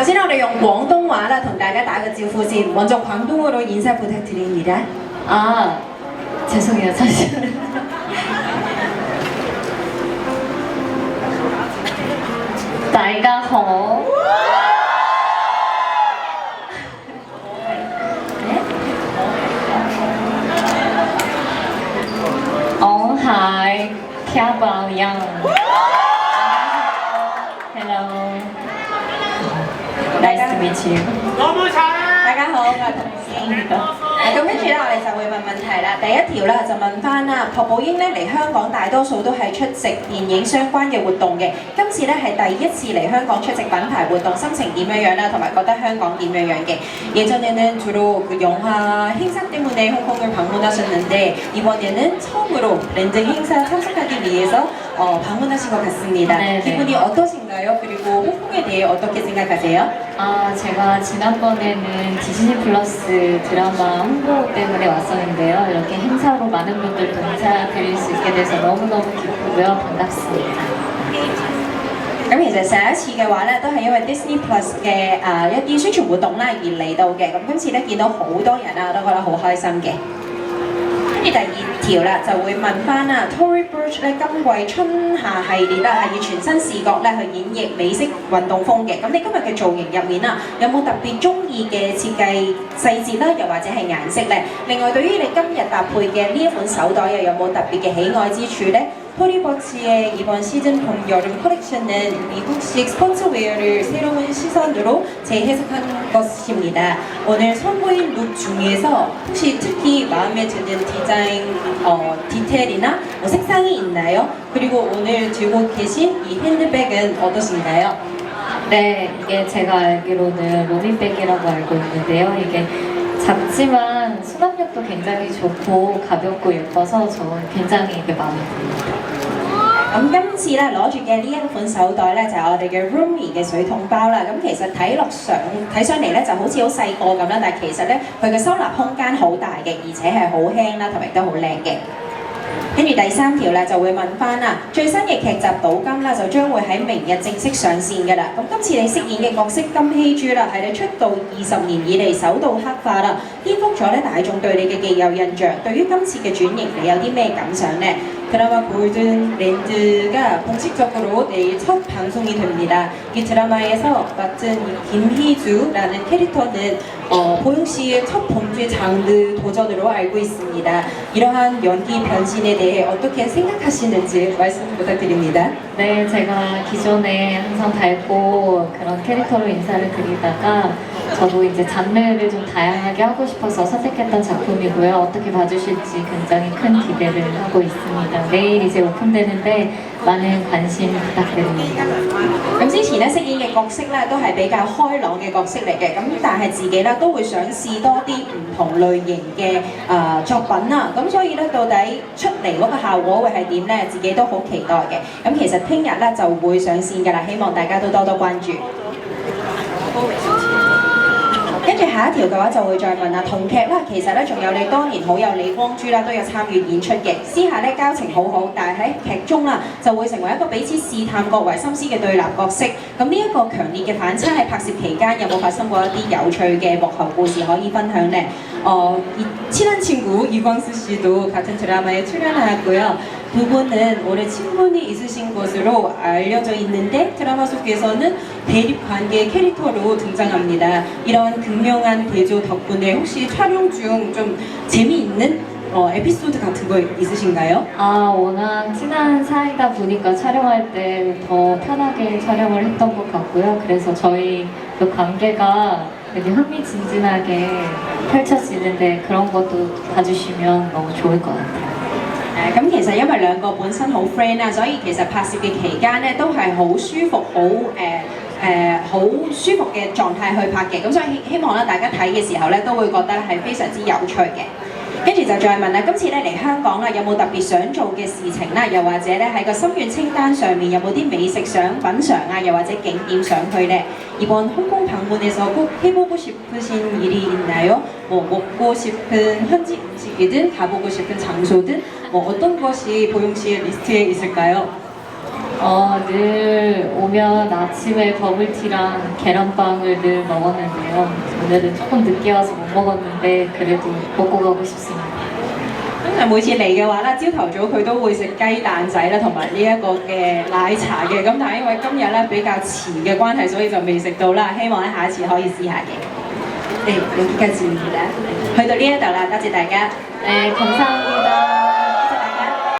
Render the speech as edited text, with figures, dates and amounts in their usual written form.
首先我哋用廣東話啦，同大家打個招呼先。먼저 광동어로 인사 부탁드립니다. 아, 죄송해요, 사실은. 나이가好. Hi, Piao Yang. Hello. Nice to meet you. 大家好，我係童詩。咁跟住咧，我哋就會問問題啦。第一條咧就問翻啦，朴寶英咧嚟香港大多數都係出席電影相關嘅活動嘅。今次咧係第一次嚟香港出席品牌活動，心情點樣樣啦？同埋覺得香港點樣樣嘅？예전에는 주로 그 영화 행사 때문에 홍콩을 방문하셨는데 이번에는 처음으로 랜드 행사 참석하기 위해서 방문하신 것 같습니다. 네네. 기분이 어떠신가요? 그리고 홍콩에 대해 어떻게 생각하세요? 아, 제가 지난번에는 디즈니 플러스 드라마 홍보 때문에 왔었는데요. 이렇게 행사로 많은 분들 또 인사드릴 수 있게 돼서 너무너무 기쁘고요. 반갑습니다. 咁其實上一次嘅話咧，都係因為 Disney Plus 嘅一啲宣傳活動啦而嚟到嘅。咁今次咧見到好多人啊，都覺得好開心嘅。跟住第二條啦，就會問翻啦 Tory Burch 咧今季春夏系列啦係以全新視覺咧去演繹美式運動風嘅。咁你今日嘅造型入面啦，有冇特別中意嘅設計細節啦，又或者係顏色咧？另外對於你今日搭配嘅呢一款手袋又有冇特別嘅喜愛之處咧？ 토리버치의 이번 시즌 봄 여름 컬렉션은 미국식 스포츠웨어를 새로운 시선으로 재해석한 것입니다. 오늘 선보인 룩 중에서 혹시 특히 마음에 드는 디자인 디테일이나 색상이 있나요? 그리고 오늘 들고 계신 이 핸드백은 어떠신가요? 네, 이게 제가 알기로는 로미백이라고 알고 있는데요. 이게 작지만 수납력도 굉장히 좋고 가볍고 예뻐서 저는 굉장히 이게 마음에 듭니다. 咁今次咧攞住嘅呢一款手袋咧就係我哋嘅 Rumi 嘅水桶包啦。咁其實睇上嚟咧就好似好細個咁啦，但係其實咧佢嘅收納空間好大嘅，而且係好輕啦，同埋都好靚嘅。跟住第三條咧就會問翻啦，最新嘅劇集《賭金》啦就將會喺明日正式上線㗎啦。咁今次你飾演嘅角色金希珠啦，係你出道20年以嚟首度黑化啦，顛覆咗咧大眾對你嘅既有印象。對於今次嘅轉型，你有啲咩感想呢？ 드라마 골든 랜드가 공식적으로 내일 첫 방송이 됩니다. 이 드라마에서 맡은 김희주라는 캐릭터는 보영 씨의 첫 범죄 장르 도전으로 알고 있습니다. 이러한 연기 변신에 대해 어떻게 생각하시는지 말씀 부탁드립니다. 네, 제가 기존에 항상 밝고 그런 캐릭터로 인사를 드리다가 저도 이제 장르를 좀 다양하게 하고 싶어서 선택했던 작품이고요. 어떻게 봐주실지 굉장히 큰 기대를 하고 있습니다. 내일 이제 오픈되는데 많은 관심 부탁드립니다. 咁之前咧飾演嘅角色咧都係比較開朗嘅角色嚟嘅，咁但係自己咧都會想試多啲唔同類型嘅作品啦，咁所以咧到底出嚟嗰個效果會係點咧？自己都好期待嘅。咁其實聽日咧就會上線㗎啦，希望大家都多多關注。跟住下一條嘅話就會再問啦，同劇啦，其實咧仲有你當年好友李光洙啦都有參與演出嘅，私下咧交情好好，但係喺劇中啦就會成為一個彼此試探各為心思嘅對立角色。咁呢一個強烈嘅反差喺拍攝期間有冇發生過一啲有趣嘅幕後故事可以分享呢？친한 친구 이광수 씨도 같은 드라마에 출연하였고요. 두 분은 오래 친분이 있으신 것으로 알려져 있는데 드라마 속에서는 대립 관계의 캐릭터로 등장합니다. 이런 극명한 대조 덕분에 혹시 촬영 중 좀 재미있는 에피소드 같은 거 있으신가요? 아, 워낙 친한 사이다 보니까 촬영할 때 더 편하게 촬영을 했던 것 같고요. 그래서 저희 그 관계가 되게 흥미진진하게 펼쳐지는데 그런 것도 봐주시면 너무 좋을 것 같아요. 咁其實因為兩個本身好 friend 啦，所以其實拍攝嘅期間咧都係好舒服、好舒服嘅狀態去拍嘅，咁所以希望咧大家睇嘅時候咧都會覺得係非常之有趣嘅。跟住就再問啦，今次咧嚟香港啦，有冇特別想做嘅事情啦？又或者咧喺個心願清單上面有冇啲美食想品嚐啊？又或者景點想去呢？ 이번 홍콩 방문에서 꼭 해보고 싶으신 일이 있나요? 뭐 먹고 싶은 현지 음식이든 가보고 싶은 장소든 뭐 어떤 것이 보영 씨의 리스트에 있을까요? 늘 오면 아침에 버블티랑 계란빵을 늘 먹었는데요. 오늘은 조금 늦게 와서 못 먹었는데 그래도 먹고 가고 싶습니다. 通常每次嚟嘅話咧，朝頭早佢都會食雞蛋仔啦，同埋呢一個嘅奶茶嘅。咁但係因為今日咧比較遲嘅關係，所以就未食到啦。希望咧下一次可以試下嘅。誒，여기까지입니다。去到呢一度啦，多謝大家。네, 감사합니다.